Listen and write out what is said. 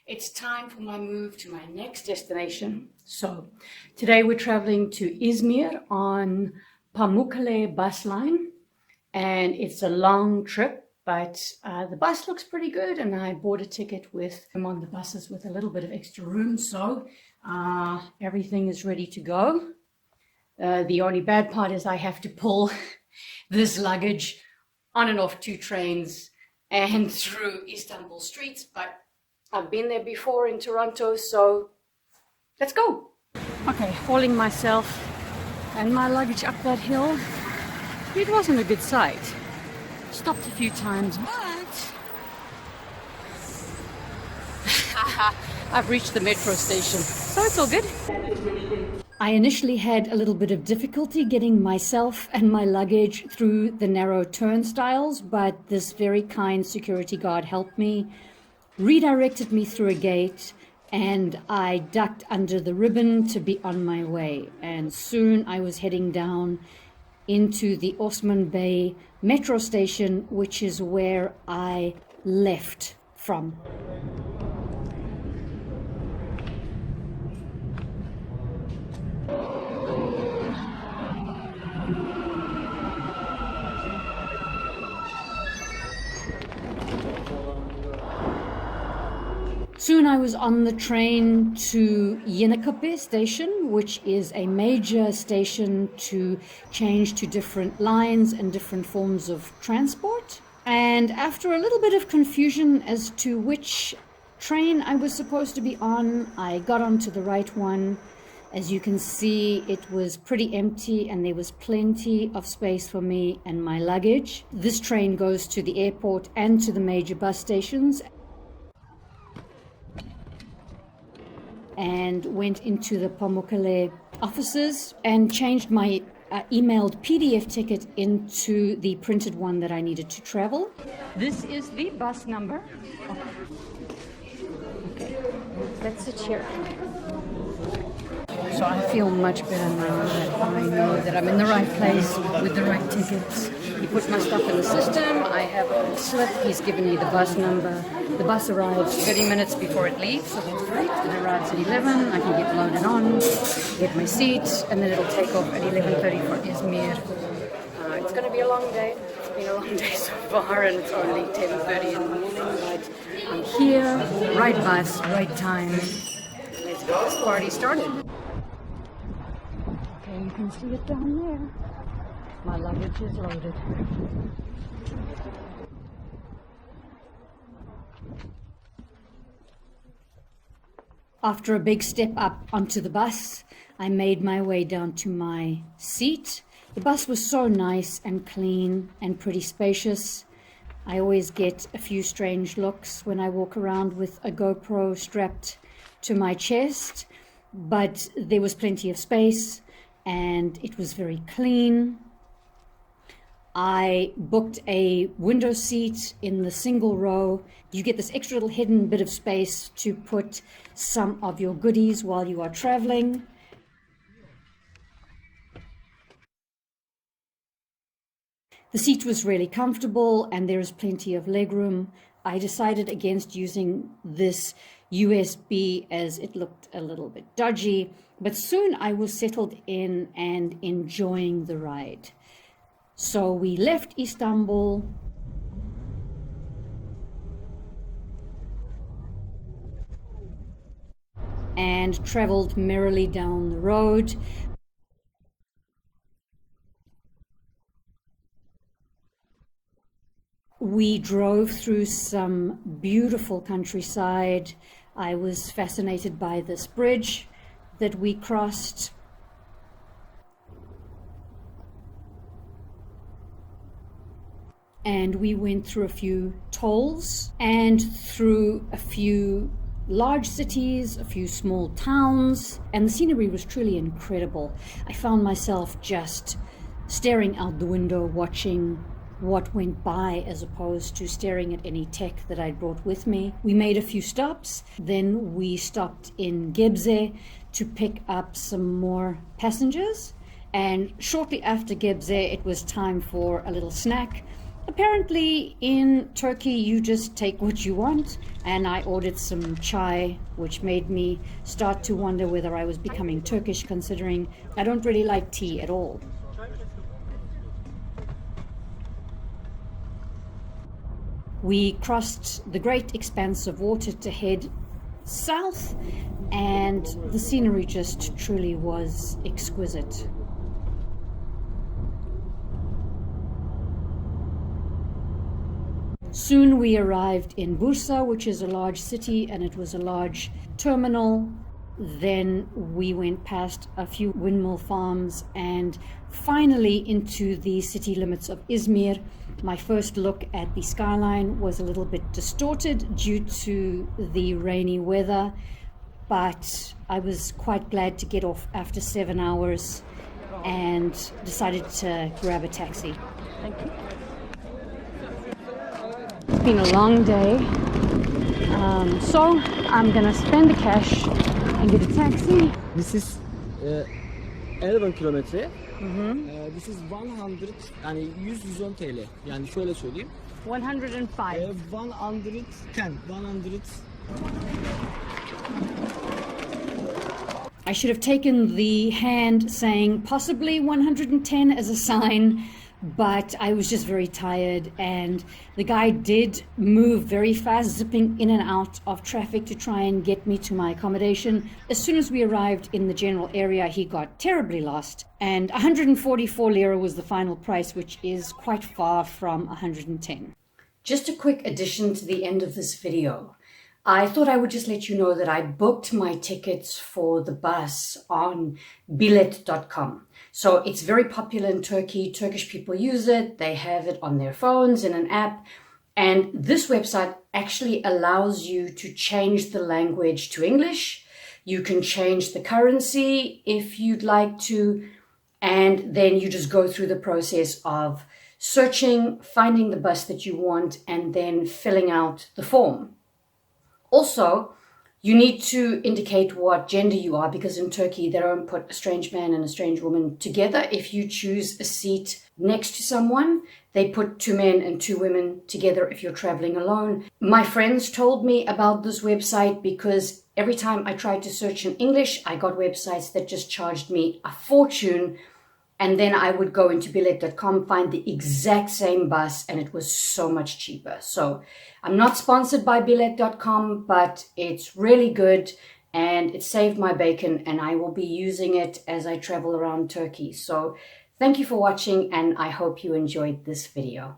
It's time for my move to my next destination. So today we're traveling to Izmir on Pamukkale bus line, and it's a long trip, but the bus looks pretty good, and I bought a ticket with them on the buses with a little bit of extra room, so everything is ready to go. The only bad part is I have to pull this luggage on and off 2 trains and through Istanbul streets, but I've been there before in Toronto, so let's go. Okay, hauling myself and my luggage up that hill. It wasn't a good sight. Stopped a few times, but I've reached the metro station, so it's all good. I initially had a little bit of difficulty getting myself and my luggage through the narrow turnstiles, but this very kind security guard helped me, redirected me through a gate, and I ducked under the ribbon to be on my way. And soon I was heading down into the Osman Bay metro station, which is where I left from. Soon I was on the train to Pamukkale station, which is a major station to change to different lines and different forms of transport. And after a little bit of confusion as to which train I was supposed to be on, I got onto the right one. As you can see, it was pretty empty and there was plenty of space for me and my luggage. This train goes to the airport and to the major bus stations, and went into the Pamukkale offices and changed my emailed PDF ticket into the printed one that I needed to travel. This is the bus number. Okay, let's sit here. So I feel much better now that I know that I'm in the right place with the right tickets. He put my stuff in the system. I have a slip. He's given me the bus number. The bus arrives 30 minutes before it leaves, so that's great. It arrives at 11. I can get loaded on, get my seat, and then it'll take off at 11:30 for Izmir. It's going to be a long day. It's been a long day so far, and it's only 10:30 in the morning, but I'm here, right bus, right time. Let's get this party started. Okay, you can see it down there. My luggage is loaded. After a big step up onto the bus, I made my way down to my seat. The bus was so nice and clean and pretty spacious. I always get a few strange looks when I walk around with a GoPro strapped to my chest, but there was plenty of space and it was very clean. I booked a window seat in the single row. You get this extra little hidden bit of space to put some of your goodies while you are traveling. The seat was really comfortable and there is plenty of legroom. I decided against using this USB as it looked a little bit dodgy, but soon I was settled in and enjoying the ride. So we left Istanbul and traveled merrily down the road. We drove through some beautiful countryside. I was fascinated by this bridge that we crossed. And we went through a few tolls and through a few large cities, a few small towns, and the scenery was truly incredible. I found myself just staring out the window, watching what went by as opposed to staring at any tech that I'd brought with me. We made a few stops. Then we stopped in Gebze to pick up some more passengers. And shortly after Gebze, it was time for a little snack. Apparently in Turkey you just take what you want, and I ordered some chai, which made me start to wonder whether I was becoming Turkish, considering I don't really like tea at all. We crossed the great expanse of water to head south, and the scenery just truly was exquisite. Soon we arrived in Bursa, which is a large city, and it was a large terminal. Then we went past a few windmill farms and finally into the city limits of Izmir. My first look at the skyline was a little bit distorted due to the rainy weather, but I was quite glad to get off after 7 hours and decided to grab a taxi. Thank you. It's been a long day, so I'm gonna spend the cash and get a taxi. This is 11 kilometre. This is 100, yani 110 TL. Yani şöyle söyleyeyim. 105. 110. I should have taken the hand saying possibly 110 as a sign, but I was just very tired, and the guy did move very fast, zipping in and out of traffic to try and get me to my accommodation. As soon as we arrived in the general area, he got terribly lost, and 144 lira was the final price, which is quite far from 110. Just a quick addition to the end of this video. I thought I would just let you know that I booked my tickets for the bus on bilet.com. So it's very popular in Turkey. Turkish people use it. They have it on their phones in an app. And this website actually allows you to change the language to English. You can change the currency if you'd like to. And then you just go through the process of searching, finding the bus that you want, and then filling out the form. Also, you need to indicate what gender you are, because in Turkey they don't put a strange man and a strange woman together. If you choose a seat next to someone, they put 2 men and 2 women together if you're traveling alone. My friends told me about this website because every time I tried to search in English, I got websites that just charged me a fortune. And then I would go into bilet.com, find the exact same bus, and it was so much cheaper. So I'm not sponsored by bilet.com, but it's really good and it saved my bacon, and I will be using it as I travel around Turkey. So thank you for watching, and I hope you enjoyed this video.